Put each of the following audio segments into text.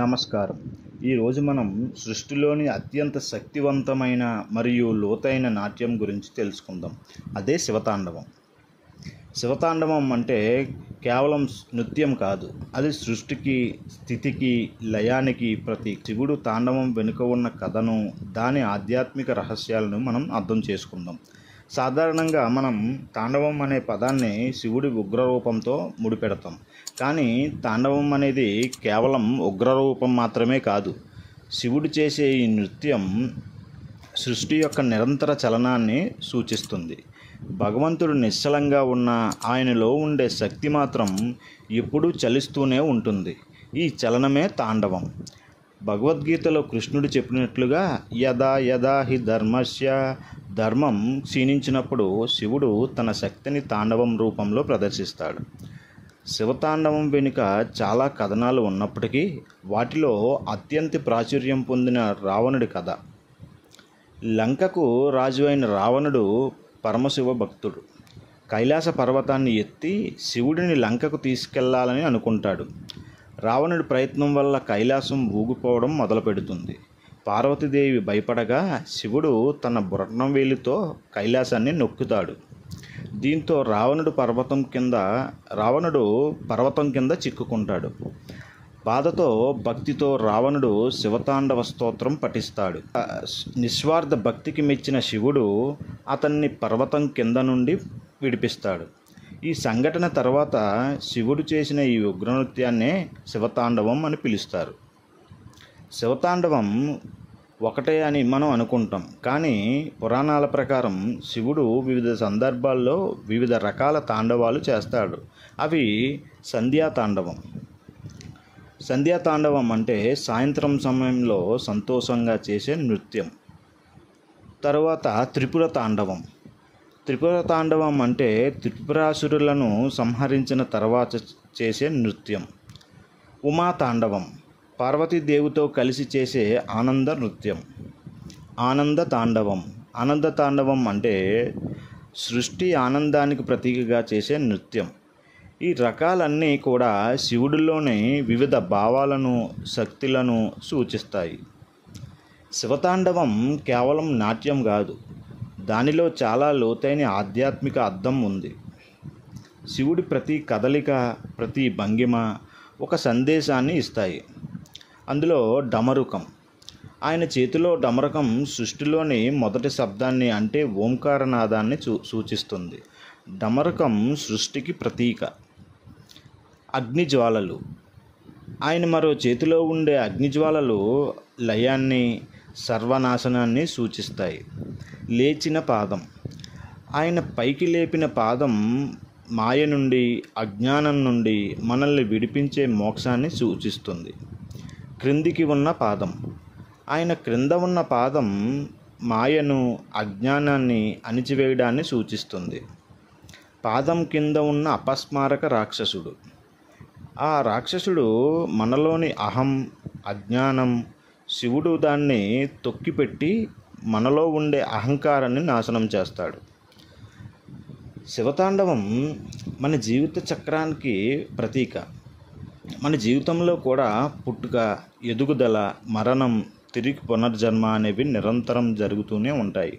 నమస్కారం. ఈరోజు మనం సృష్టిలోని అత్యంత శక్తివంతమైన మరియు లోతైన నాట్యం గురించి తెలుసుకుందాం. అదే శివతాండవం. శివతాండవం అంటే కేవలం నృత్యం కాదు, అది సృష్టికి, స్థితికి, లయానికి ప్రతీక. శివుడు తాండవం వెనుక ఉన్న కథను, దాని ఆధ్యాత్మిక రహస్యాలను మనం అర్థం చేసుకుందాం. సాధారణంగా మనం తాండవం అనే పదాన్ని శివుడి ఉగ్రరూపంతో ముడిపెడతాం. కానీ తాండవం అనేది కేవలం ఉగ్రరూపం మాత్రమే కాదు. శివుడు చేసే ఈ నృత్యం సృష్టి యొక్క నిరంతర చలనాన్ని సూచిస్తుంది. భగవంతుడు నిశ్చలంగా ఉన్న ఆయనలో ఉండే శక్తి మాత్రం ఎప్పుడూ చలిస్తూనే ఉంటుంది. ఈ చలనమే తాండవం. భగవద్గీతలో కృష్ణుడు చెప్పినట్లుగా యదా యదా హి ధర్మస్య, ధర్మం క్షీణించినప్పుడు శివుడు తన శక్తిని తాండవం రూపంలో ప్రదర్శిస్తాడు. శివతాండవం వెనుక చాలా కథనాలు ఉన్నప్పటికీ వాటిలో అత్యంత ప్రాచుర్యం పొందిన రావణుడి కథ. లంకకు రాజు అయిన రావణుడు పరమశివ భక్తుడు. కైలాస పర్వతాన్ని ఎత్తి శివుడిని లంకకు తీసుకెళ్లాలని అనుకుంటాడు. రావణుడి ప్రయత్నం వల్ల కైలాసం ఊగిపోవడం మొదలుపెడుతుంది. పార్వతీదేవి భయపడగా శివుడు తన బొటన వేలితో కైలాసాన్ని నొక్కుతాడు. దీంతో రావణుడు పర్వతం కింద చిక్కుకుంటాడు. బాధతో, భక్తితో రావణుడు శివతాండవ స్తోత్రం పఠిస్తాడు. నిస్వార్థ భక్తికి మెచ్చిన శివుడు అతన్ని పర్వతం కింద నుండి విడిపిస్తాడు. ఈ సంఘటన తర్వాత శివుడు చేసిన ఈ ఉగ్రనృత్యాన్నే శివతాండవం అని పిలుస్తారు. శివతాండవం ఒకటే అని మనం అనుకుంటాం, కానీ పురాణాల ప్రకారం శివుడు వివిధ సందర్భాల్లో వివిధ రకాల తాండవాలు చేస్తాడు. అవి సంధ్యాతాండవం. సంధ్యాతాండవం అంటే సాయంత్రం సమయంలో సంతోషంగా చేసే నృత్యం. తరువాత త్రిపుర తాండవం. త్రిపుర తాండవం అంటే త్రిపురాసురులను సంహరించిన తర్వాత చేసే నృత్యం. ఉమా తాండవం, పార్వతీదేవితో కలిసి చేసే ఆనంద నృత్యం. ఆనంద తాండవం. ఆనంద తాండవం అంటే సృష్టి ఆనందానికి ప్రతీకగా చేసే నృత్యం. ఈ రకాలన్నీ కూడా శివుడిలోని వివిధ భావాలను, శక్తులను సూచిస్తాయి. శివతాండవం కేవలం నాట్యం కాదు, దానిలో చాలా లోతైన ఆధ్యాత్మిక అర్థం ఉంది. శివుడి ప్రతి కదలిక, ప్రతి భంగిమ ఒక సందేశాన్ని ఇస్తాయి. అందులో డమరుకం. ఆయన చేతిలో డమరుకం సృష్టిలోని మొదటి శబ్దాన్ని, అంటే ఓంకారనాదాన్ని సూచిస్తుంది. డమరుకం సృష్టికి ప్రతీక. అగ్నిజ్వాలలు. ఆయన మరో చేతిలో ఉండే అగ్నిజ్వాలలు లయాన్ని, సర్వనాశనాన్ని సూచిస్తాయి. లేచిన పాదం. ఆయన పైకి లేపిన పాదం మాయ నుండి, అజ్ఞానం నుండి మనల్ని విడిపించే మోక్షాన్ని సూచిస్తుంది. క్రిందికి ఉన్న పాదం. ఆయన క్రింద ఉన్న పాదం మాయను, అజ్ఞానాన్ని అణిచివేయడాన్ని సూచిస్తుంది. పాదం కింద ఉన్న అపస్మారక రాక్షసుడు. ఆ రాక్షసుడు మనలోని అహం, అజ్ఞానం. శివుడు దాన్ని తొక్కిపెట్టి మనలో ఉండే అహంకారాన్ని నాశనం చేస్తాడు. శివతాండవం మన జీవిత చక్రానికి ప్రతీక. మన జీవితంలో కూడా పుట్టుక, ఎదుగుదల, మరణం, తిరిగి పునర్జన్మ అనేవి నిరంతరం జరుగుతూనే ఉంటాయి.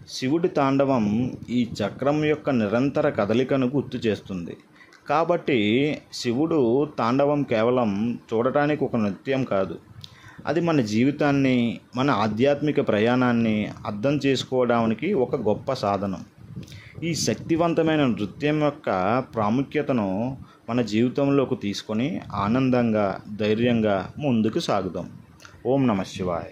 శివుడి తాండవం ఈ చక్రం యొక్క నిరంతర కదలికను గుర్తు చేస్తుంది. కాబట్టి శివుడు తాండవం కేవలం చూడటానికి ఒక నృత్యం కాదు, అది మన జీవితాన్ని, మన ఆధ్యాత్మిక ప్రయాణాన్ని అర్థం చేసుకోవడానికి ఒక గొప్ప సాధనం. ఈ శక్తివంతమైన నృత్యం యొక్క ప్రాముఖ్యతను మన జీవితంలోకి తీసుకొని ఆనందంగా, ధైర్యంగా ముందుకు సాగుదాం. ఓం నమః శివాయ.